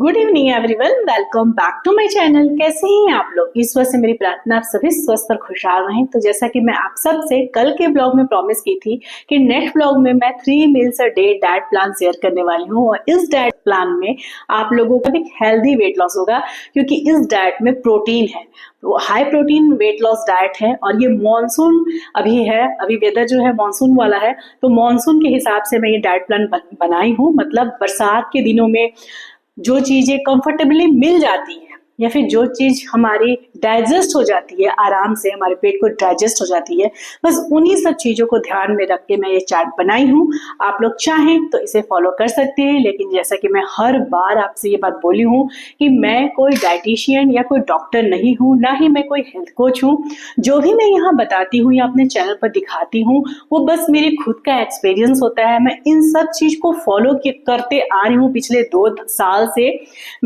Good evening everyone, welcome back to my channel. कैसे हैं आप लोग? ईश्वर से मेरी प्रार्थना आप सभी स्वस्थ और खुशहाल रहें। तो जैसा कि मैं आप सब से कल के ब्लॉग में प्रॉमिस की थी कि नेक्स्ट ब्लॉग में मैं 3 meals a day diet plan share करने वाली हूँ और इस डाइट प्लान में आप लोगों का एक हेल्दी वेट लॉस होगा, क्योंकि इस डाइट में प्रोटीन है। तो high protein weight loss diet है और ये मॉनसून अभी है, अभी वेदर जो है मॉनसून वाला है, तो मॉनसून के हिसाब से मैं ये डाइट प्लान बनाई हूँ। मतलब बरसात के दिनों में जो चीजें कंफर्टेबली मिल जाती है या फिर जो चीज हमारी डाइजेस्ट हो जाती है, आराम से हमारे पेट को डाइजेस्ट हो जाती है, बस उन्हीं सब चीजों को ध्यान में रख के मैं ये चार्ट बनाई हूँ। आप लोग चाहें तो इसे फॉलो कर सकते हैं, लेकिन जैसा कि मैं हर बार आपसे ये बात बोली हूँ कि मैं कोई डाइटिशियन या कोई डॉक्टर नहीं हूँ, ना ही मैं कोई हेल्थ कोच हूँ। जो भी मैं यहाँ बताती हूँ या अपने चैनल पर दिखाती हूँ वो बस मेरे खुद का एक्सपीरियंस होता है। मैं इन सब चीज को फॉलो करते आ रही हूँ पिछले 2 साल से।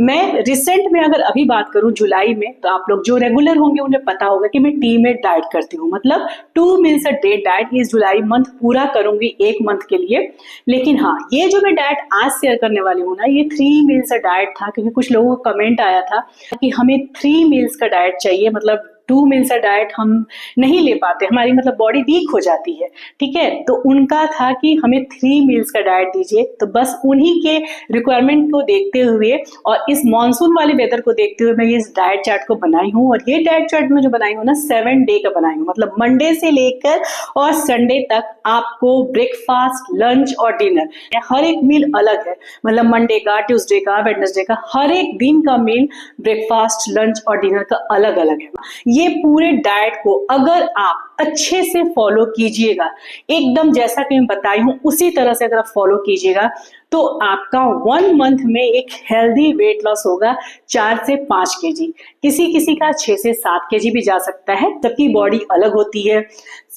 मैं रिसेंट में अगर अभी बात करूं जुलाई में, तो आप लोग जो रेगुलर होंगे उन्हें पता होगा कि मैं टीमेट डाइट करती हूँ, मतलब 2 मील्स अ डे डाइट। ये जुलाई मंथ पूरा करूंगी 1 मंथ के लिए। लेकिन हाँ, ये जो मैं डाइट आज शेयर करने वाली हूँ ना, ये 3 मील्स अ डाइट था, क्योंकि कुछ लोगों का कमेंट आया था कि हमें 3 मील्स का डाइट चाहिए, मतलब 2 मील्स अ डाइट हम नहीं ले पाते, हमारी मतलब बॉडी वीक हो जाती है। ठीक है, तो उनका था कि हमें 3 मील्स का डाइट दीजिए। तो बस उन्हीं के रिक्वायरमेंट को देखते हुए और इस मॉनसून वाले वेदर को देखते हुए मैं ये डाइट चार्ट को बनाई हूँ। और ये डाइट चार्ट में जो बनाई हूँ ना, 7 डे का बनाई हूँ, मतलब मंडे से लेकर और संडे तक आपको ब्रेकफास्ट, लंच और डिनर हर एक मील अलग है। मतलब मंडे का, ट्यूसडे का, वेडनेसडे का, हर एक दिन का मील ब्रेकफास्ट, लंच और डिनर का अलग अलग है। ये पूरे डाइट को अगर आप अच्छे से फॉलो कीजिएगा, एकदम जैसा कि मैं बताई हूं उसी तरह से अगर आप फॉलो कीजिएगा, तो आपका 1 मंथ में एक हेल्दी वेट लॉस होगा 4 से 5 केजी। किसी किसी का 6 से 7 केजी भी जा सकता है, सबकी बॉडी अलग होती है।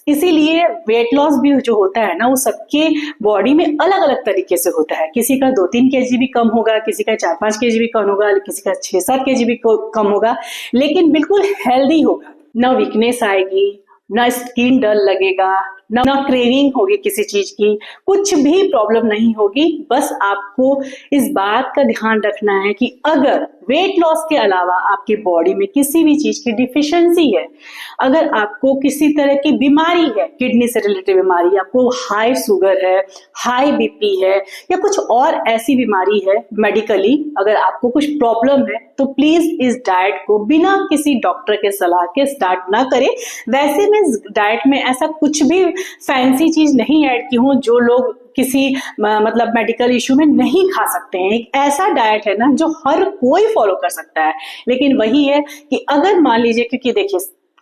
इसीलिए वेट लॉस भी जो होता है ना, वो सबके बॉडी में अलग अलग तरीके से होता है। किसी का 2-3 केजी भी कम होगा, किसी का 4-5 केजी भी कम होगा, किसी का 6-7 केजी भी कम होगा, लेकिन बिल्कुल हेल्दी होगा। ना वीकनेस आएगी, ना स्किन डल लगेगा, ना क्रेविंग होगी किसी चीज की, कुछ भी प्रॉब्लम नहीं होगी। बस आपको इस बात का ध्यान रखना है कि अगर वेट लॉस के अलावा आपकी बॉडी में किसी भी चीज की डिफिशियंसी है, अगर आपको किसी तरह की बीमारी है, किडनी से रिलेटेड बीमारी, आपको हाई शुगर है, हाई बीपी है, या कुछ और ऐसी बीमारी है मेडिकली, अगर आपको कुछ प्रॉब्लम है, तो प्लीज इस डाइट को बिना किसी डॉक्टर के सलाह के स्टार्ट ना करें। वैसे मैं डाइट में ऐसा कुछ भी फैंसी चीज नहीं ऐड की हूँ जो लोग किसी मतलब मेडिकल इश्यू में नहीं खा सकते हैं। एक ऐसा डाइट है ना जो हर कोई फॉलो कर सकता है। लेकिन वही है कि अगर मान लीजिए, क्योंकि देखिए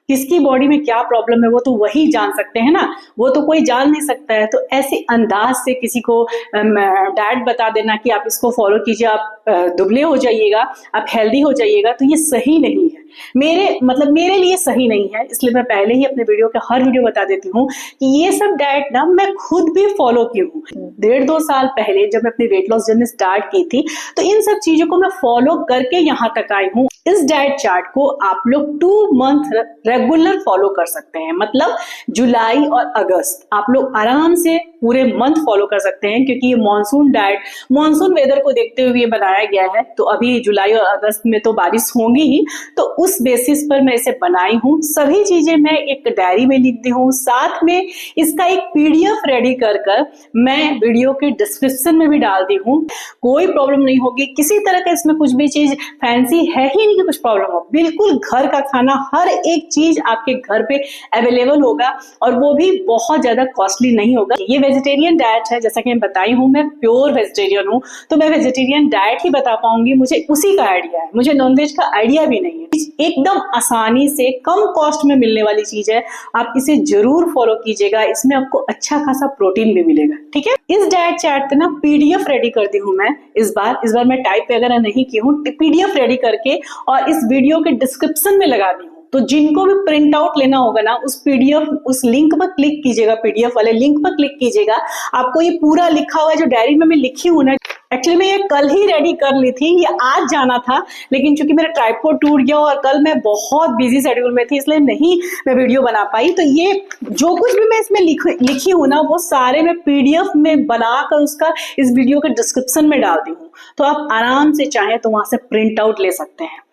किसकी बॉडी में क्या प्रॉब्लम है वो तो वही जान सकते हैं ना, वो तो कोई जान नहीं सकता है। तो ऐसे अंदाज से किसी को डाइट बता देना कि आप इसको फॉलो कीजिए, आप दुबले हो जाइएगा, आप हेल्दी हो जाइएगा, तो ये सही नहीं है। मेरे लिए सही नहीं है। इसलिए मैं पहले ही अपने वीडियो के हर वीडियो बता देती हूँ कि ये सब डाइट ना मैं खुद भी फॉलो की हूँ। 1.5-2 साल पहले जब मैं अपनी वेट लॉस जर्नी स्टार्ट की थी, तो इन सब चीजों को मैं फॉलो करके यहाँ तक आई हूँ। इस डाइट चार्ट को आप लोग 2 मंथ रेगुलर फॉलो कर सकते हैं, मतलब जुलाई और अगस्त आप लोग आराम से पूरे मंथ फॉलो कर सकते हैं, क्योंकि ये मॉनसून डाइट, मॉनसून वेदर को देखते हुए ये बनाया गया है। तो अभी जुलाई और अगस्त में तो बारिश होंगी ही, तो उस बेसिस पर मैं इसे बनाई हूँ। सभी चीजें मैं एक डायरी में लिख दी हूँ, साथ में इसका एक पीडीएफ रेडी कर मैं वीडियो के डिस्क्रिप्शन में भी डाल दी हूँ। कोई प्रॉब्लम नहीं होगी, किसी तरह का इसमें कुछ भी चीज फैंसी है ही नहीं कि कुछ प्रॉब्लम हो। बिल्कुल घर का खाना, हर एक चीज आपके घर पे अवेलेबल होगा, और वो भी बहुत ज्यादा कॉस्टली नहीं होगा। ये वेजिटेरियन डाइट है, जैसा कि मैं बताई हूँ, मैं प्योर वेजिटेरियन हूँ, तो मैं वेजिटेरियन डाइट ही बता पाऊंगी। मुझे उसी का आइडिया है, मुझे नॉनवेज का आइडिया भी नहीं है। एकदम आसानी से कम कॉस्ट में मिलने वाली चीज है, आप इसे जरूर फॉलो कीजिएगा। इसमें आपको अच्छा खासा प्रोटीन भी मिलेगा। ठीक है, इस डाइट चार्ट ना पीडीएफ रेडी कर दी हूँ मैं इस बार मैं टाइप वगैरह नहीं की हूँ, पीडीएफ रेडी करके और इस वीडियो के डिस्क्रिप्शन में लगा दी हूँ। तो जिनको भी प्रिंट आउट लेना होगा ना, उस पीडीएफ, उस लिंक पर क्लिक कीजिएगा, पीडीएफ वाले लिंक पर क्लिक कीजिएगा। आपको ये पूरा लिखा हुआ जो डायरी में मैं लिखी हूं ना, एक्चुअली मैं ये कल ही रेडी कर ली थी, ये आज जाना था, लेकिन चूंकि मेरा ट्राइपॉड टूट गया और कल मैं बहुत बिजी शेड्यूल में थी, इसलिए नहीं मैं वीडियो बना पाई। तो ये जो कुछ भी मैं इसमें लिखी हूं ना, वो सारे मैं पीडीएफ में बनाकर उसका इस वीडियो के डिस्क्रिप्शन में डाल दी हूँ, तो आप आराम से चाहें तो वहां से प्रिंट आउट ले सकते हैं।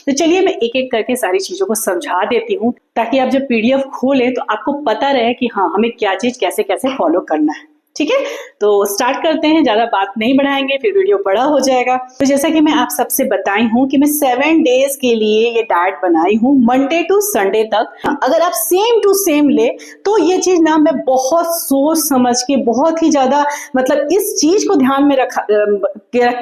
तो चलिए मैं एक एक करके सारी चीजों को समझा देती हूँ, ताकि आप जब पीडीएफ खोलें तो आपको पता रहे कि हाँ, हमें क्या चीज कैसे कैसे फॉलो करना है। ठीक है, तो स्टार्ट करते हैं, ज्यादा बात नहीं बढ़ाएंगे, फिर वीडियो बड़ा हो जाएगा। तो जैसा कि मैं आप सबसे बताई हूँ कि मैं 7 डेज के लिए ये डाइट बनाई हूँ, मंडे टू संडे तक। अगर आप सेम टू सेम ले तो ये चीज ना मैं बहुत सोच समझ के, बहुत ही ज्यादा मतलब इस चीज को ध्यान में रख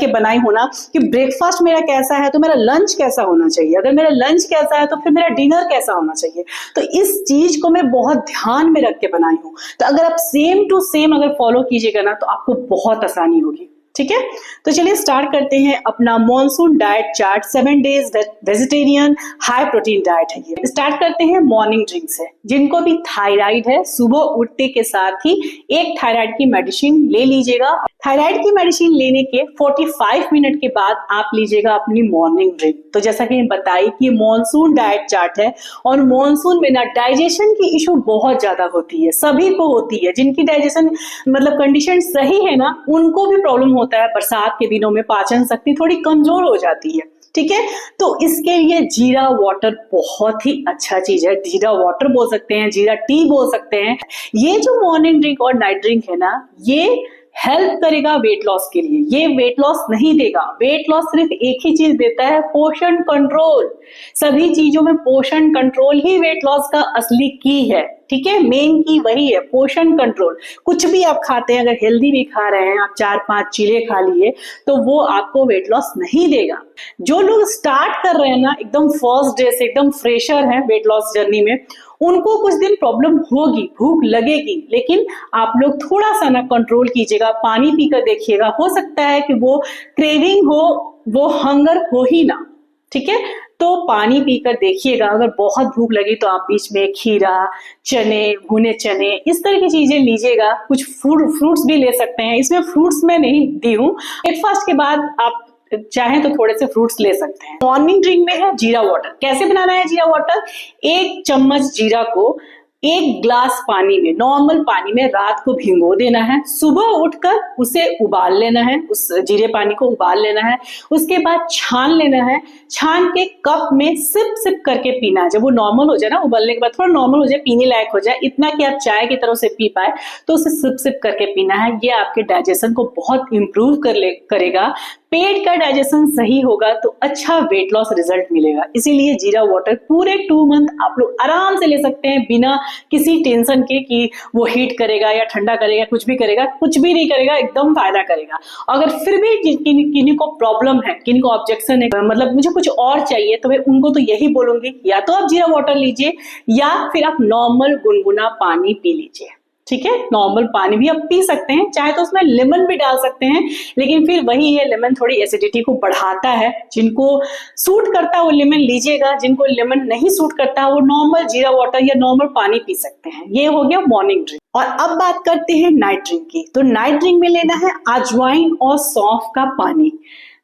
के बनाई हूँ ना, कि ब्रेकफास्ट मेरा कैसा है तो मेरा लंच कैसा होना चाहिए, अगर मेरा लंच कैसा है तो फिर मेरा डिनर कैसा होना चाहिए। तो इस चीज को मैं बहुत ध्यान में रख के बनाई हूँ। तो अगर आप सेम टू सेम अगर फॉलो कीजिएगा ना, तो आपको बहुत आसानी होगी। ठीक है, तो चलिए स्टार्ट करते हैं अपना monsoon diet chart. 7 days vegetarian high protein diet है ये। स्टार्ट करते हैं मॉर्निंग ड्रिंक से। जिनको भी थायराइड है, सुबह उठते के साथ ही एक थायराइड की मेडिसिन ले लीजिएगा। थायराइड की मेडिसिन लेने के 45 मिनट के बाद आप लीजिएगा अपनी मॉर्निंग ड्रिंक। तो जैसा कि बताई कि मॉनसून डाइट चार्ट है, और मॉनसून में ना डाइजेशन की इशू बहुत ज्यादा होती है, सभी को होती है। जिनकी डाइजेशन मतलब कंडीशन सही है ना, उनको भी प्रॉब्लम होता है। बरसात के दिनों में पाचन शक्ति थोड़ी कमजोर हो जाती है। ठीक है, तो इसके लिए जीरा वाटर बहुत ही अच्छा चीज है। जीरा वाटर बोल सकते हैं, जीरा टी बोल सकते हैं। ये जो मॉर्निंग ड्रिंक और नाइट ड्रिंक है ना, ये हेल्प करेगा वेट लॉस के लिए। ये वेट लॉस नहीं देगा, वेट लॉस सिर्फ एक ही चीज देता है, पोषण कंट्रोल। सभी चीजों में पोषण कंट्रोल ही वेट लॉस का असली की है। ठीक है, मेन की वही है, पोषण कंट्रोल। कुछ भी आप खाते हैं, अगर हेल्दी भी खा रहे हैं, आप 4-5 चीले खा लिए, तो वो आपको वेट लॉस नहीं देगा। जो लोग स्टार्ट कर रहे हैं ना, एकदम फर्स्ट डे से एकदम फ्रेशर हैं वेट लॉस जर्नी में, उनको कुछ दिन प्रॉब्लम होगी, भूख लगेगी, लेकिन आप लोग थोड़ा सा ना कंट्रोल कीजिएगा, पानी पीकर देखिएगा। हो सकता है कि वो क्रेविंग हो, वो हंगर हो ही ना। ठीक है, तो पानी पीकर देखिएगा। अगर बहुत भूख लगी तो आप बीच में खीरा, चने, भुने चने, इस तरह की चीजें लीजिएगा। कुछ फ्रूट्स भी ले सकते हैं, इसमें फ्रूट्स मैं नहीं दी हूँ। ब्रेकफास्ट के बाद आप चाहें तो थोड़े से फ्रूट्स ले सकते हैं। मॉर्निंग ड्रिंक में है जीरा वाटर। कैसे बनाना है जीरा वाटर? 1 चम्मच जीरा को 1 ग्लास पानी में, नॉर्मल पानी में रात को भिगो देना है। सुबह उठकर उसे उबाल लेना है, उस जीरे पानी को उबाल लेना है। उसके बाद छान लेना है। छान के कप में सिप सिप करके पीना है। जब वो नॉर्मल हो जाए ना, उबलने के बाद थोड़ा नॉर्मल हो जाए, पीने लायक हो जाए, इतना कि आप चाय की तरह से पी पाए, तो उसे सिप सिप करके पीना है। ये आपके डाइजेशन को बहुत इंप्रूव करेगा। पेट का डाइजेशन सही होगा तो अच्छा वेट लॉस रिजल्ट मिलेगा। इसीलिए जीरा वाटर पूरे 2 मंथ आप लोग आराम से ले सकते हैं, बिना किसी टेंशन के कि वो हीट करेगा या ठंडा करेगा, कुछ भी करेगा, कुछ भी नहीं करेगा, एकदम फायदा करेगा। अगर फिर भी किन्हीं को प्रॉब्लम है, किन्हीं को ऑब्जेक्शन है, मतलब मुझे कुछ और चाहिए, तो मैं उनको तो यही बोलूंगी, या तो आप जीरा वाटर लीजिए या फिर आप नॉर्मल गुनगुना पानी पी लीजिए। ठीक है, नॉर्मल पानी भी आप पी सकते हैं, चाहे तो उसमें लेमन भी डाल सकते हैं, लेकिन फिर वही है, लेमन थोड़ी एसिडिटी को बढ़ाता है। जिनको सूट करता है वो लेमन लीजिएगा, जिनको लेमन नहीं सूट करता है वो नॉर्मल जीरा वाटर या नॉर्मल पानी पी सकते हैं। ये हो गया मॉर्निंग ड्रिंक। और अब बात करते हैं नाइट ड्रिंक की। तो नाइट ड्रिंक में लेना है अजवाइन और सौंफ का पानी।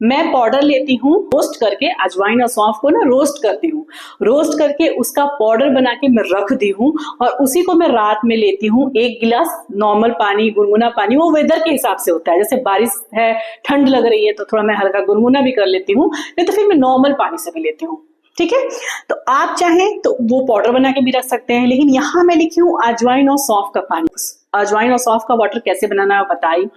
मैं पाउडर लेती हूँ, रोस्ट करके अजवाइन और सौंफ को ना रोस्ट करती हूँ, रोस्ट करके उसका पाउडर बना के मैं रख दी हूँ, और उसी को मैं रात में लेती हूँ। 1 गिलास नॉर्मल पानी, गुनगुना पानी, वो वेदर के हिसाब से होता है। जैसे बारिश है, ठंड लग रही है, तो थोड़ा मैं हल्का गुनगुना भी कर लेती हूँ, नहीं तो फिर मैं नॉर्मल पानी से भी लेती हूँ। ठीक है, तो आप चाहें तो वो पाउडर बना के भी रख सकते हैं, लेकिन यहाँ मैं लिखी हूँ अजवाइन और सौंफ का पानी। अजवाइन और सौंफ का वाटर कैसे बनाना है बताई।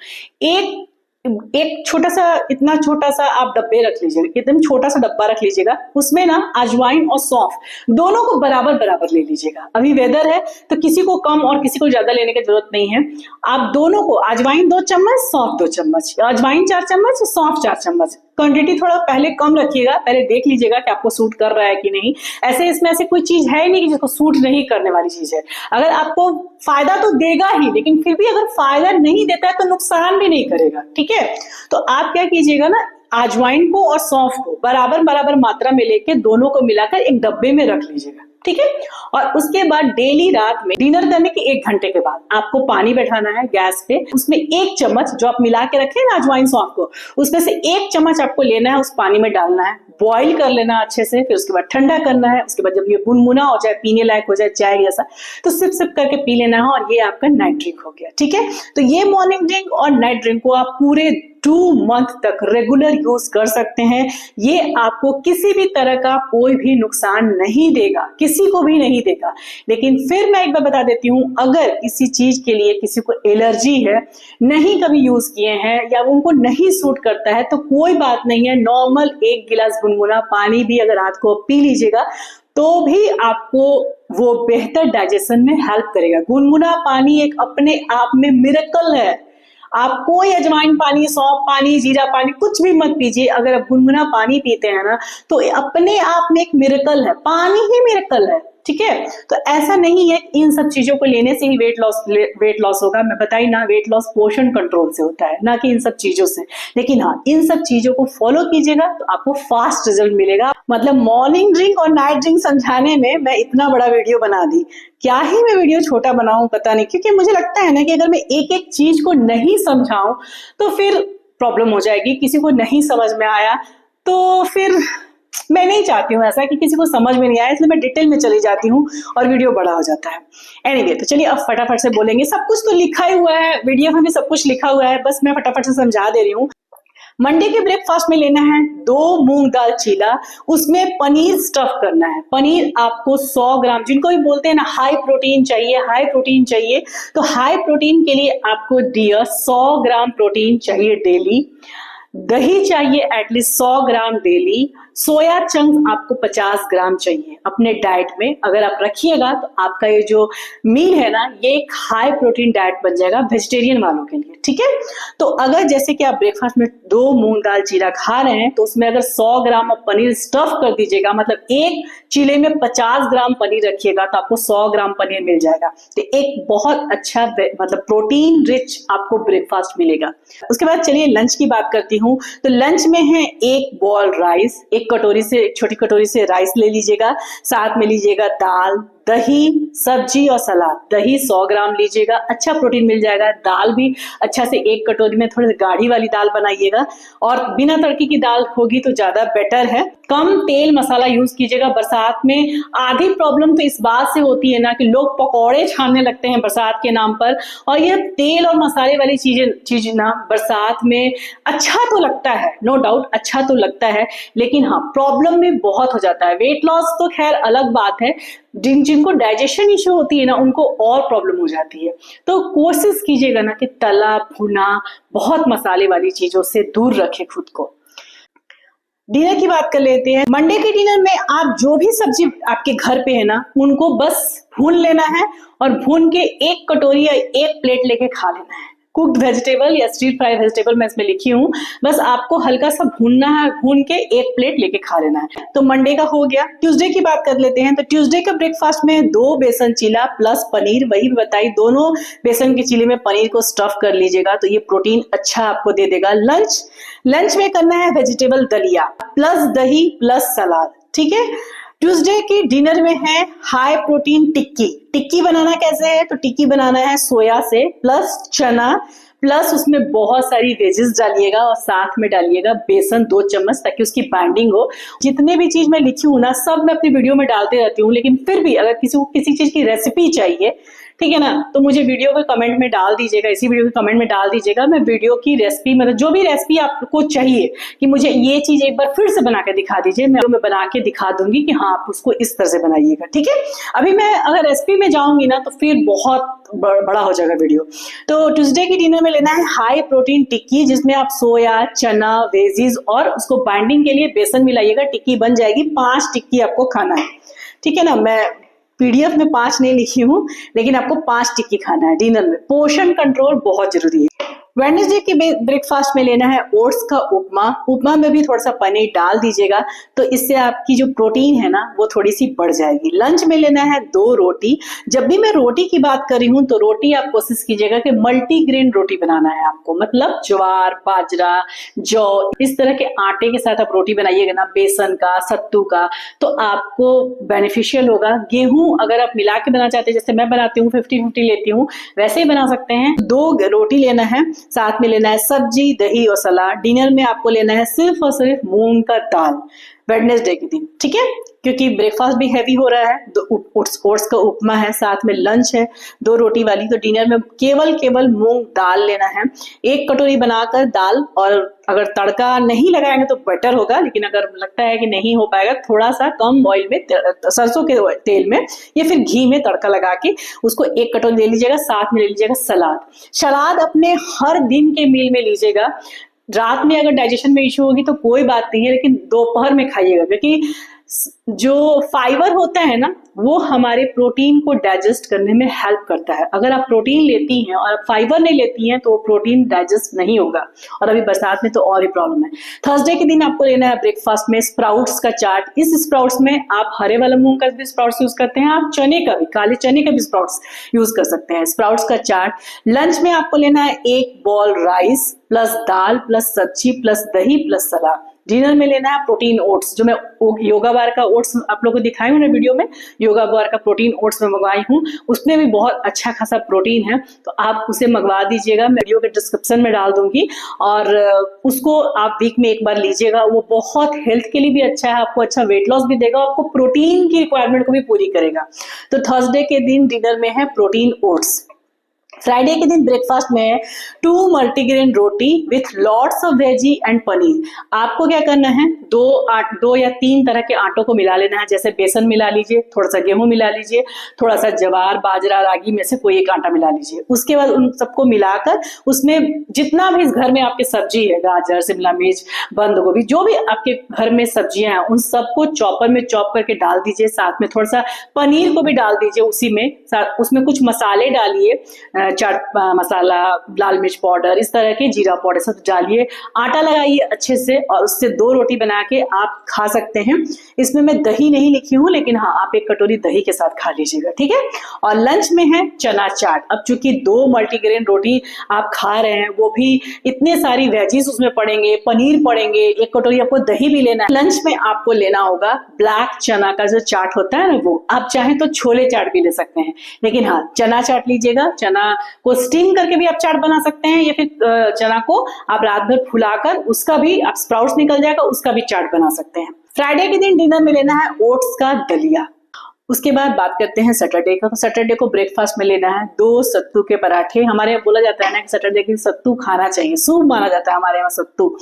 एक छोटा सा, इतना छोटा सा आप डब्बे रख लीजिएगा, एकदम छोटा सा डब्बा रख लीजिएगा, उसमें ना अजवाइन और सौंफ दोनों को बराबर बराबर ले लीजिएगा। अभी वेदर है तो किसी को कम और किसी को ज्यादा लेने की जरूरत नहीं है। आप दोनों को, अजवाइन 2 चम्मच, सौंफ 2 चम्मच, अजवाइन 4 चम्मच, सौंफ 4 चम्मच। क्वांटिटी थोड़ा पहले कम रखिएगा, पहले देख लीजिएगा कि आपको सूट कर रहा है कि नहीं। ऐसे इसमें ऐसे कोई चीज है नहीं कि जिसको सूट नहीं करने वाली चीज है। अगर आपको फायदा तो देगा ही, लेकिन फिर भी अगर फायदा नहीं देता है तो नुकसान भी नहीं करेगा। ठीक है, तो आप क्या कीजिएगा ना, अजवाइन को और सौंफ को बराबर बराबर मात्रा में लेके दोनों को मिलाकर एक डब्बे में रख लीजिएगा। ठीक है। और उसके बाद डेली रात में डिनर करने के 1 घंटे के बाद आपको पानी बैठाना है गैस पे, उसमें 1 चम्मच जो आप मिला के रखे ना अजवाइन सौंफ को, उसमें से 1 चम्मच आपको लेना है, उस पानी में डालना है, बॉईल कर लेना अच्छे से, फिर उसके बाद ठंडा करना है। उसके बाद जब ये गुनगुना हो जाए, पीने लायक हो जाए चाय जैसा, तो सिप सिप करके पी लेना है और ये आपका नाइट ड्रिंक हो गया। ठीक है, तो ये मॉर्निंग ड्रिंक और नाइट ड्रिंक को आप पूरे 2 मंथ तक रेगुलर यूज कर सकते हैं। ये आपको किसी भी तरह का कोई भी नुकसान नहीं देगा, किसी को भी नहीं देगा। लेकिन फिर मैं एक बार बता देती हूँ, अगर किसी चीज के लिए किसी को एलर्जी है, नहीं कभी यूज किए हैं या उनको नहीं सूट करता है, तो कोई बात नहीं है, नॉर्मल 1 गिलास गुनगुना पानी भी अगर रात को पी लीजिएगा तो भी आपको वो बेहतर डाइजेशन में हेल्प करेगा। गुनगुना पानी एक अपने आप में मिरेकल है। आप कोई अजवाइन पानी, सौंफ पानी, जीरा पानी कुछ भी मत पीजिए, अगर आप गुनगुना पानी पीते हैं ना तो अपने आप में एक मिरेकल है, पानी ही मिरेकल है। ठीक है, तो ऐसा नहीं है इन सब चीजों को लेने से ही वेट लॉस होगा। मैं बताई ना, वेट लॉस पोषण कंट्रोल से होता है, ना कि इन सब चीजों से। लेकिन हाँ, इन सब चीजों को फॉलो कीजिएगा तो आपको फास्ट रिजल्ट मिलेगा। मतलब मॉर्निंग ड्रिंक और नाइट ड्रिंक समझाने में मैं इतना बड़ा वीडियो बना दी। क्या ही मैं वीडियो छोटा बनाऊं पता नहीं, क्योंकि मुझे लगता है ना कि अगर मैं एक एक चीज को नहीं समझाऊं तो फिर प्रॉब्लम हो जाएगी। किसी को नहीं समझ में आया तो फिर मैं नहीं चाहती हूँ ऐसा कि किसी को समझ में नहीं आया, इसलिए मैं डिटेल में चली जाती हूँ और वीडियो बड़ा हो जाता है। एनीवे, तो चलिए अब फटाफट से बोलेंगे। सब कुछ तो लिखा ही हुआ है, वीडियो में भी सब कुछ लिखा हुआ है, बस मैं फटाफट से समझा दे रही हूँ। मंडे के ब्रेकफास्ट में लेना है 2 मूंग दाल चीला, उसमें पनीर स्टफ करना है। पनीर आपको 100 ग्राम, जिनको भी बोलते हैं ना हाई प्रोटीन चाहिए, तो हाई प्रोटीन के लिए आपको डियर 100 ग्राम प्रोटीन चाहिए डेली। दही चाहिए एटलीस्ट 100 ग्राम डेली। सोया चंक आपको 50 ग्राम चाहिए अपने डाइट में। अगर आप रखिएगा तो आपका ये जो मील है ना, ये एक हाई प्रोटीन डाइट बन जाएगा वेजिटेरियन वालों के लिए। ठीक है, तो अगर जैसे कि आप ब्रेकफास्ट में 2 मूंग दाल चीला खा रहे हैं तो उसमें अगर 100 ग्राम आप पनीर स्टफ कर दीजिएगा, मतलब एक चीले में 50 ग्राम पनीर रखिएगा तो आपको 100 ग्राम पनीर मिल जाएगा। तो एक बहुत अच्छा मतलब प्रोटीन रिच आपको ब्रेकफास्ट मिलेगा। उसके बाद चलिए लंच की बात करती हूँ। तो लंच में है 1 बॉल राइस, एक छोटी कटोरी से राइस ले लीजिएगा, साथ में लीजिएगा दाल, दही, सब्जी और सलाद। दही 100 ग्राम लीजिएगा, अच्छा प्रोटीन मिल जाएगा। दाल भी अच्छा से 1 कटोरी में, थोड़ी गाढ़ी वाली दाल बनाइएगा और बिना तड़के की दाल होगी तो ज्यादा बेटर है। कम तेल मसाला यूज कीजिएगा। बरसात में आधी प्रॉब्लम तो इस बात से होती है ना कि लोग पकौड़े छानने लगते हैं बरसात के नाम पर, और ये तेल और मसाले वाली चीज ना बरसात में अच्छा तो लगता है, नो डाउट अच्छा तो लगता है, लेकिन हाँ प्रॉब्लम में बहुत हो जाता है। वेट लॉस तो खैर अलग बात है, जिनको डाइजेशन इश्यू होती है ना उनको और प्रॉब्लम हो जाती है। तो कोशिश कीजिएगा ना कि तला भुना बहुत मसाले वाली चीजों से दूर रखें खुद को। डिनर की बात कर लेते हैं। मंडे के डिनर में आप जो भी सब्जी आपके घर पे है ना उनको बस भून लेना है और भून के 1 कटोरी या 1 प्लेट लेके खा लेना है। कुक्ड वेजिटेबल या स्टीर फ्राई वेजिटेबल मैं इसमें लिखी हूँ, बस आपको हल्का सा भूनना है, भून के 1 प्लेट लेके खा लेना है। तो मंडे का हो गया। ट्यूसडे की बात कर लेते हैं। तो ट्यूसडे का ब्रेकफास्ट में 2 बेसन चीला प्लस पनीर, वही बताई, दोनों बेसन के चीले में पनीर को स्टफ कर लीजिएगा तो ये प्रोटीन अच्छा आपको दे देगा। लंच में करना है वेजिटेबल दलिया प्लस दही प्लस सलाद। ठीक है, ट्यूसडे की डिनर में है हाई प्रोटीन टिक्की बनाना कैसे है, तो टिक्की बनाना है सोया से प्लस चना प्लस उसमें बहुत सारी वेजेस डालिएगा और साथ में डालिएगा बेसन 2 चम्मच ताकि उसकी बाइंडिंग हो। जितने भी चीज मैं लिखी हूँ ना सब मैं अपनी वीडियो में डालते रहती हूँ, लेकिन फिर भी अगर किसी को किसी चीज की रेसिपी चाहिए, ठीक है ना, तो मुझे वीडियो के कमेंट में डाल दीजिएगा, इसी वीडियो के कमेंट में डाल दीजिएगा। मैं वीडियो की रेसिपी, मतलब जो भी रेसिपी आपको चाहिए कि मुझे ये चीज एक बार फिर से बना के दिखा दीजिए, मैं बना के दिखा दूंगी कि हाँ आप उसको इस तरह से बनाइएगा। ठीक है, अभी मैं अगर रेसिपी में जाऊंगी ना तो फिर बहुत बड़ा हो जाएगा वीडियो। तो ट्यूसडे की डिनर में लेना है हाई प्रोटीन टिक्की, जिसमें आप सोया, चना, वेजीज और उसको बाइंडिंग के लिए बेसन मिलाइएगा, टिक्की बन जाएगी। 5 टिक्की आपको खाना है। ठीक है ना, मैं पीडीएफ में 5 नहीं लिखी हूँ, लेकिन आपको 5 टिक्की खाना है डिनर में। पोषण कंट्रोल बहुत जरूरी है। वेडनेसडे के ब्रेकफास्ट में लेना है ओट्स का उपमा। उपमा में भी थोड़ा सा पनीर डाल दीजिएगा, तो इससे आपकी जो प्रोटीन है ना वो थोड़ी सी बढ़ जाएगी। लंच में लेना है 2 रोटी। जब भी मैं रोटी की बात कर रही हूँ तो रोटी आप कोशिश कीजिएगा कि मल्टीग्रेन रोटी बनाना है आपको, मतलब ज्वार, बाजरा, जौ, इस तरह के आटे के साथ आप रोटी बनाइएगा ना, बेसन का, सत्तू का, तो आपको बेनिफिशियल होगा। गेहूं अगर आप मिला के बनाना चाहते हैं, जैसे मैं बनाती हूँ 50-50 लेती हूँ, वैसे ही बना सकते हैं। 2 रोटी लेना है, साथ में लेना है सब्जी, दही और सलाद। डिनर में आपको लेना है सिर्फ और सिर्फ मूंग का दाल वेडनेसडे के दिन, ठीक है, क्योंकि ब्रेकफास्ट भी हैवी हो रहा है। ओट्स का उपमा है, साथ में लंच है 2 रोटी वाली, तो डिनर में केवल मूंग दाल लेना है। 1 कटोरी बनाकर दाल, और अगर तड़का नहीं लगाएंगे तो बेटर होगा, लेकिन अगर लगता है कि नहीं हो पाएगा, थोड़ा सा कम ऑयल में, सरसों के तेल में या फिर घी में तड़का लगा के उसको 1 कटोरी ले लीजिएगा। साथ में ले लीजिएगा सलाद अपने हर दिन के मील में लीजिएगा। रात में अगर डाइजेशन में इश्यू होगी तो कोई बात नहीं है, लेकिन दोपहर में खाइएगा, क्योंकि जो फाइबर होता है ना वो हमारे प्रोटीन को डाइजेस्ट करने में हेल्प करता है। अगर आप प्रोटीन लेती हैं और फाइबर नहीं लेती हैं तो प्रोटीन डाइजेस्ट नहीं होगा, और अभी बरसात में तो और ही प्रॉब्लम है। थर्सडे के दिन आपको लेना है ब्रेकफास्ट में स्प्राउट्स का चाट। इस स्प्राउट्स में आप हरे वाला मूंग का भी स्प्राउट्स यूज करते हैं, आप चने का भी, काले चने का भी स्प्राउट्स यूज कर सकते हैं। स्प्राउट्स का चाट। लंच में आपको लेना है 1 बॉल राइस प्लस दाल प्लस सब्जी प्लस दही प्लस सलाद। डिनर में लेना है प्रोटीन ओट्स, जो मैं योगा बार का ओट्स आप लोगों को दिखाई हूँ ना वीडियो में, योगा बार का प्रोटीन ओट्स में मंगवाई हूँ, उसमें भी बहुत अच्छा खासा प्रोटीन है, तो आप उसे मंगवा दीजिएगा, मैं वीडियो के डिस्क्रिप्शन में डाल दूंगी, और उसको आप वीक में 1 बार लीजिएगा। वो बहुत हेल्थ के लिए भी अच्छा है, आपको अच्छा वेट लॉस भी देगा, आपको प्रोटीन की रिक्वायरमेंट को भी पूरी करेगा। तो थर्सडे के दिन डिनर में है प्रोटीन ओट्स। फ्राइडे के दिन ब्रेकफास्ट में है 2 multigrain roti with lots of veggie and paneer. आपको क्या करना है, 2 या 3 तरह के आटों को मिला लेना है, जैसे बेसन मिला लीजिए, थोड़ा सा गेहूं मिला लीजिए, थोड़ा सा ज्वार, बाजरा, रागी में से कोई एक आटा मिला लीजिए। उसके बाद उन सबको मिलाकर उसमें जितना भी इस घर में आपके सब्जी है, गाजर, शिमला मिर्च, बंद गोभी, जो भी आपके घर में सब्जियां हैं, उन सबको चॉपर में चॉप करके डाल दीजिए। साथ में थोड़ा सा पनीर को भी डाल दीजिए उसी में, उसमें कुछ मसाले डालिए, चाट मसाला, लाल मिर्च पाउडर, इस तरह के जीरा पाउडर सब डालिए, आटा लगाइए अच्छे से, और उससे 2 रोटी बना के आप खा सकते हैं। इसमें मैं दही नहीं लिखी हूँ, लेकिन हाँ आप 1 कटोरी दही के साथ खा लीजिएगा, ठीक है। और लंच में है चना चाट। अब चूंकि 2 मल्टीग्रेन रोटी आप खा रहे हैं, वो भी इतने सारी वेजीज उसमें पड़ेंगे, पनीर पड़ेंगे, 1 कटोरी आपको दही भी लेना है। लंच में आपको लेना होगा ब्लैक चना का जो चाट होता है ना, वो आप चाहें तो छोले चाट भी ले सकते हैं, लेकिन हाँ चना चाट लीजिएगा। चना को स्टीम करके भी आप चाट बना सकते हैं, या फिर चना को आप रात भर फुलाकर उसका भी, आप स्प्राउट्स निकल जाएगा उसका भी चाट बना सकते हैं। फ्राइडे के दिन डिनर में लेना है ओट्स का दलिया। उसके बाद बात करते हैं सैटरडे का। तो सैटरडे को ब्रेकफास्ट में लेना है 2 सत्तू के पराठे। हमारे यहाँ बोला जाता है ना कि सैटरडे के सत्तू खाना चाहिए, शुभ माना जाता है हमारे यहाँ सत्तू,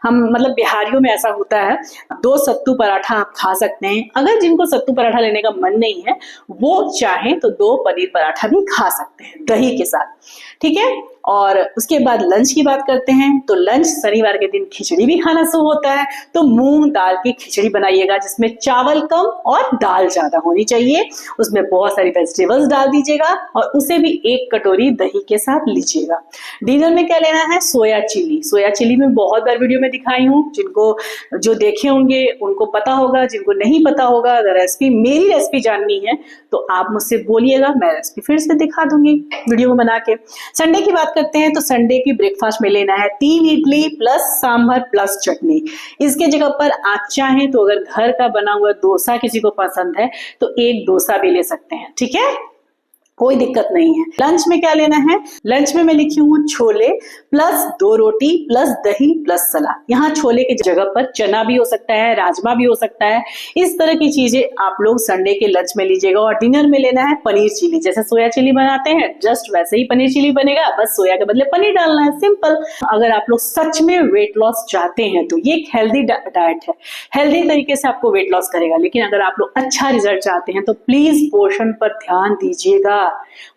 हम मतलब बिहारियों में ऐसा होता है। 2 सत्तू पराठा आप खा सकते हैं। अगर जिनको सत्तू पराठा लेने का मन नहीं है, वो चाहें तो 2 पनीर पराठा भी खा सकते हैं दही के साथ, ठीक है। और उसके बाद लंच की बात करते हैं। तो लंच शनिवार के दिन खिचड़ी भी खाना शुरू होता है, तो मूंग दाल की खिचड़ी बनाइएगा, जिसमें चावल कम और दाल ज्यादा होनी चाहिए। उसमें बहुत सारी वेजिटेबल्स डाल दीजिएगा, और उसे भी 1 कटोरी दही के साथ लीजिएगा। डिनर में क्या लेना है, सोया चिली। सोया चिली में बहुत बार वीडियो में दिखाई हूँ, जिनको जो देखे होंगे उनको पता होगा, जिनको नहीं पता होगा, अगर रेसिपी, मेरी रेसिपी जाननी है तो आप मुझसे बोलिएगा, मैं रेसिपी फिर से दिखा दूंगी वीडियो में बना के। संडे की बात करते हैं। तो संडे की ब्रेकफास्ट में लेना है 3 इडली प्लस सांभर प्लस चटनी। इसके जगह पर आप चाहें तो अगर घर का बना हुआ डोसा किसी को पसंद है तो 1 डोसा भी ले सकते हैं, ठीक है, कोई दिक्कत नहीं है। लंच में क्या लेना है, लंच में मैं लिखी हूँ छोले प्लस 2 रोटी प्लस दही प्लस सलाद। यहाँ छोले की जगह पर चना भी हो सकता है, राजमा भी हो सकता है, इस तरह की चीजें आप लोग संडे के लंच में लीजिएगा। और डिनर में लेना है पनीर चिली। जैसे सोया चिली बनाते हैं जस्ट वैसे ही पनीर चिली बनेगा, बस सोया के बदले पनीर डालना है, सिंपल। अगर आप लोग सच में वेट लॉस चाहते हैं तो ये एक हेल्दी डाइट है, हेल्दी तरीके से आपको वेट लॉस करेगा। लेकिन अगर आप लोग अच्छा रिजल्ट चाहते हैं तो प्लीज पोषण पर ध्यान दीजिएगा।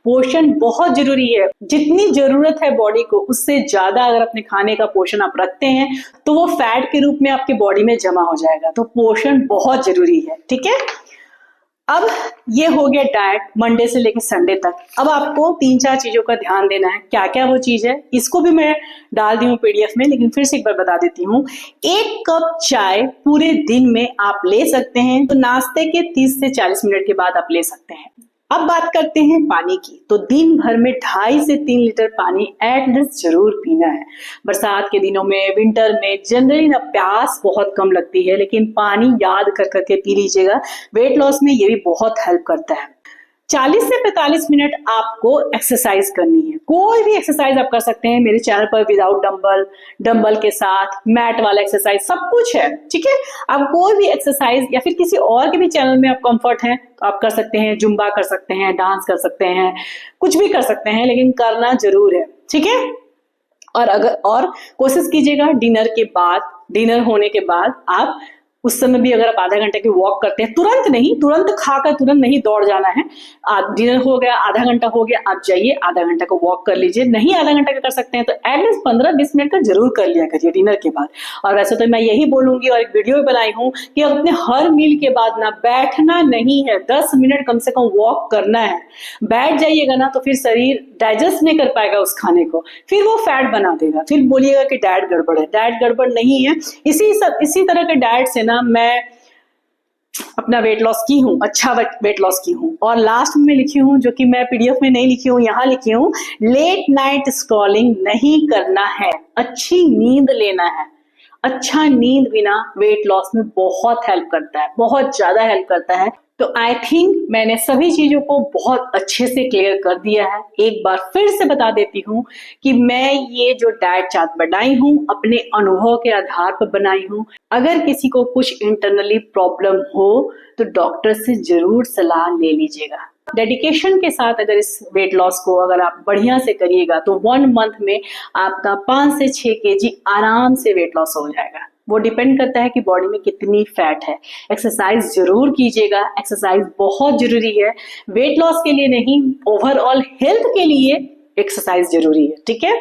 पोषण बहुत जरूरी है, जितनी जरूरत है बॉडी को उससे ज्यादा अगर अपने खाने का पोषण आप रखते हैं तो वो फैट के रूप में आपकी बॉडी में जमा हो जाएगा। तो पोषण बहुत जरूरी है, ठीक है। अब ये हो गया डाइट मंडे से लेकर संडे तक। अब आपको 3-4 चीजों का ध्यान देना है। क्या क्या वो चीज है, इसको भी मैं डाल दी हूँ पीडीएफ में, लेकिन फिर से एक बार बता देती हूँ। 1 कप चाय पूरे दिन में आप ले सकते हैं, तो नाश्ते के 30 से 40 मिनट के बाद आप ले सकते हैं। अब बात करते हैं पानी की, तो दिन भर में 2.5 से 3 लीटर पानी एटलीस्ट जरूर पीना है। बरसात के दिनों में, विंटर में जनरली ना प्यास बहुत कम लगती है, लेकिन पानी याद कर करके पी लीजिएगा। वेट लॉस में ये भी बहुत हेल्प करता है। 40 से 45 मिनट आपको एक्सरसाइज करनी है। कोई भी एक्सरसाइज आप कर सकते हैं। मेरे चैनल पर विदाउट डंबल, डंबल के साथ, मैट वाला एक्सरसाइज सब कुछ है, ठीक है। आप कोई भी एक्सरसाइज या फिर किसी और के भी चैनल में आप कंफर्ट हैं तो आप कर सकते हैं। जुम्बा कर सकते हैं, डांस कर सकते हैं, कुछ भी कर सकते हैं, लेकिन करना जरूर है, ठीक है। और कोशिश कीजिएगा डिनर होने के बाद आप उस समय भी अगर आप आधा घंटे की वॉक करते हैं, तुरंत खाकर तुरंत नहीं दौड़ जाना है। डिनर हो गया, आधा घंटा हो गया, आप जाइए आधा घंटा को वॉक कर लीजिए। नहीं आधा घंटा का कर सकते हैं तो एटलीस्ट 15-20 मिनट का जरूर कर लिया करिए डिनर के बाद। और वैसे तो मैं यही बोलूंगी और एक वीडियो बनाई हूँ कि अपने हर मील के बाद ना बैठना नहीं है, 10 मिनट कम से कम वॉक करना है। बैठ जाइएगा ना तो फिर शरीर डाइजेस्ट नहीं कर पाएगा उस खाने को, फिर वो फैट बना देगा, फिर बोलिएगा कि डाइट गड़बड़ है। डाइट गड़बड़ नहीं है। इसी तरह के डाइट से ना मैं अपना वेट लॉस की हूँ, अच्छा वेट लॉस की हूँ। और लास्ट में लिखी हूँ, जो कि मैं पीडीएफ में नहीं लिखी हूँ, यहाँ लिखी हूँ, लेट नाइट स्क्रॉलिंग नहीं करना है, अच्छी नींद लेना है। अच्छा नींद बिना वेट लॉस में बहुत हेल्प करता है, बहुत ज्यादा हेल्प करता है। तो आई थिंक मैंने सभी चीजों को बहुत अच्छे से क्लियर कर दिया है। एक बार फिर से बता देती हूँ कि मैं ये जो डाइट चार्ट बनाई हूँ अपने अनुभव के आधार पर बनाई हूँ। अगर किसी को कुछ इंटरनली प्रॉब्लम हो तो डॉक्टर से जरूर सलाह ले लीजिएगा। डेडिकेशन के साथ अगर इस वेट लॉस को अगर आप बढ़िया से करिएगा तो 1 मंथ में आपका 5 से 6 केजी आराम से वेट लॉस हो जाएगा। वो डिपेंड करता है कि बॉडी में कितनी फैट है। एक्सरसाइज जरूर कीजिएगा, एक्सरसाइज बहुत जरूरी है। वेट लॉस के लिए नहीं, ओवरऑल हेल्थ के लिए एक्सरसाइज जरूरी है, ठीक है।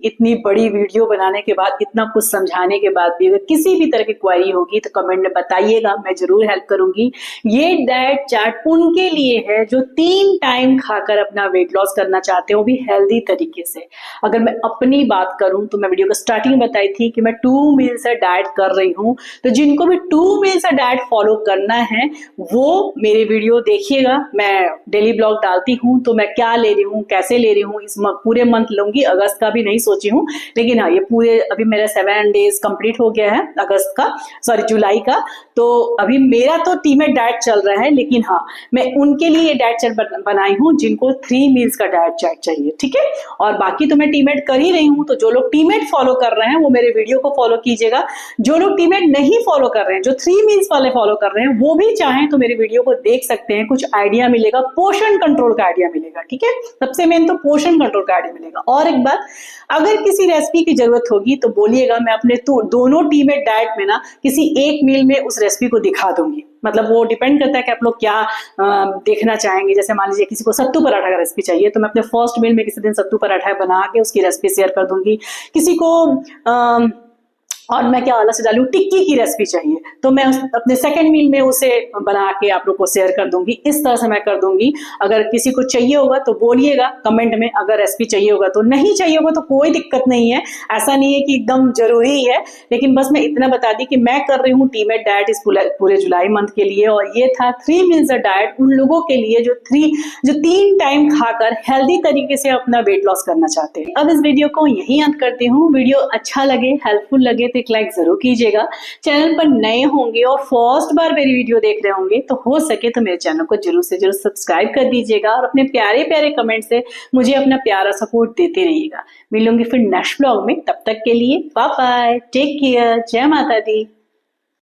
इतनी बड़ी वीडियो बनाने के बाद, इतना कुछ समझाने के बाद भी अगर किसी भी तरह की क्वेरी होगी तो कमेंट में बताइएगा, मैं जरूर हेल्प करूंगी। ये डाइट चार्ट उनके लिए है जो 3 टाइम खाकर अपना वेट लॉस करना चाहते हो, भी हेल्दी तरीके से। अगर मैं अपनी बात करूं तो मैं वीडियो को स्टार्टिंग में बताई थी कि मैं 2 मील से डाइट कर रही हूं, तो जिनको भी 2 मील से डाइट फॉलो करना है वो मेरे वीडियो देखिएगा। मैं डेली ब्लॉग डालती हूँ, तो मैं क्या ले रही हूँ, कैसे ले रही हूँ, इस पूरे मंथ लूंगी, अगस्त का भी नहीं सोची हूँ, लेकिन हाँ ये पूरे अभी मेरा 7 डेज कंप्लीट हो गया है अगस्त का, सॉरी जुलाई का। तो अभी मेरा तो टीमेट डाइट चल रहा है, लेकिन हाँ मैं उनके लिए ये डाइट चार्ट बनाई हूँ जिनको 3 मील्स का डाइट चार्ट चाहिए, ठीक है। और बाकी तो मैं टीमेट कर ही रही हूँ, तो जो लोग टीमेट फॉलो कर रहे हैं वो मेरे वीडियो को फॉलो कीजिएगा। जो लोग टीमेट नहीं फॉलो कर रहे हैं, जो 3 मील्स वाले फॉलो कर रहे हैं, वो भी चाहें तो मेरे वीडियो को देख सकते हैं। कुछ आइडिया मिलेगा, पोषण कंट्रोल का आइडिया मिलेगा, ठीक है। सबसे मेन तो पोषण कंट्रोल का आइडिया मिलेगा। और एक बात, अगर किसी रेसिपी की जरूरत होगी तो बोलिएगा, मैं अपने दोनों टीमेट डाइट में ना किसी एक मील में उस रेसिपी को दिखा दूंगी। मतलब वो डिपेंड करता है कि आप लोग क्या देखना चाहेंगे। जैसे मान लीजिए किसी को सत्तू पराठा का रेसिपी चाहिए, तो मैं अपने फर्स्ट मील में किसी दिन सत्तू पराठा बना के उसकी रेसिपी शेयर कर दूंगी। किसी को और मैं क्या आलस से डालूं, टिक्की की रेसिपी चाहिए, तो मैं अपने सेकंड मील में उसे बना के आप लोग को शेयर कर दूंगी। इस तरह से मैं कर दूंगी। अगर किसी को चाहिए होगा तो बोलिएगा कमेंट में, अगर रेसिपी चाहिए होगा तो। नहीं चाहिए होगा तो कोई दिक्कत नहीं है, ऐसा नहीं है कि एकदम जरूरी है, लेकिन बस मैं इतना बता दी कि मैं कर रही हूँ टीमेट डाइट इस पूरे जुलाई मंथ के लिए। और ये था 3 मील्स डाइट उन लोगों के लिए जो 3 टाइम खाकर हेल्दी तरीके से अपना वेट लॉस करना चाहते हैं। अब इस वीडियो को यहीं अंत करती हूँ। वीडियो अच्छा लगे, हेल्पफुल लगे तो एक लाइक जरूर कीजिएगा। चैनल पर नए होंगे और फर्स्ट बार मेरी वीडियो देख रहे होंगे तो हो सके तो मेरे चैनल को जरूर से जरूर सब्सक्राइब कर दीजिएगा और अपने प्यारे प्यारे कमेंट से मुझे अपना प्यारा सपोर्ट देते रहिएगा। मिलूंगी फिर नेक्स्ट ब्लॉग में, तब तक के लिए बाय बाय, टेक केयर, जय माता दी।